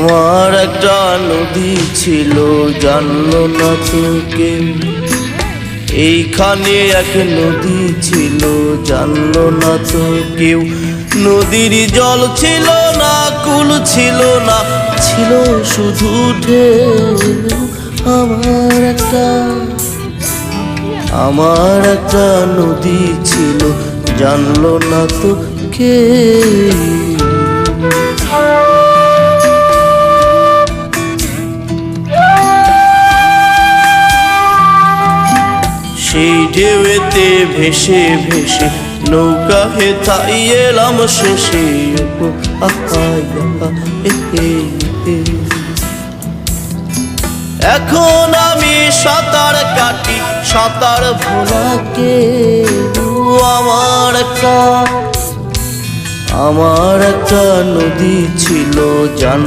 আমার একটা নদী ছিল, জানলো না তো কেউ। এইখানে এক নদী ছিল, জানলো না তো কেউ। নদীর জল ছিল না, কুল ছিল না, ছিল শুধু ঢেউ। আমার একটা নদী ছিল, জানলো না তো কেউ। সেই ঢেউতে ভেসে ভেসে নৌকা হেথাই এলাম শেষে। এখন আমি সাঁতার কাটি, সাঁতার ভোলাকে। আমার একটা নদী ছিল, জান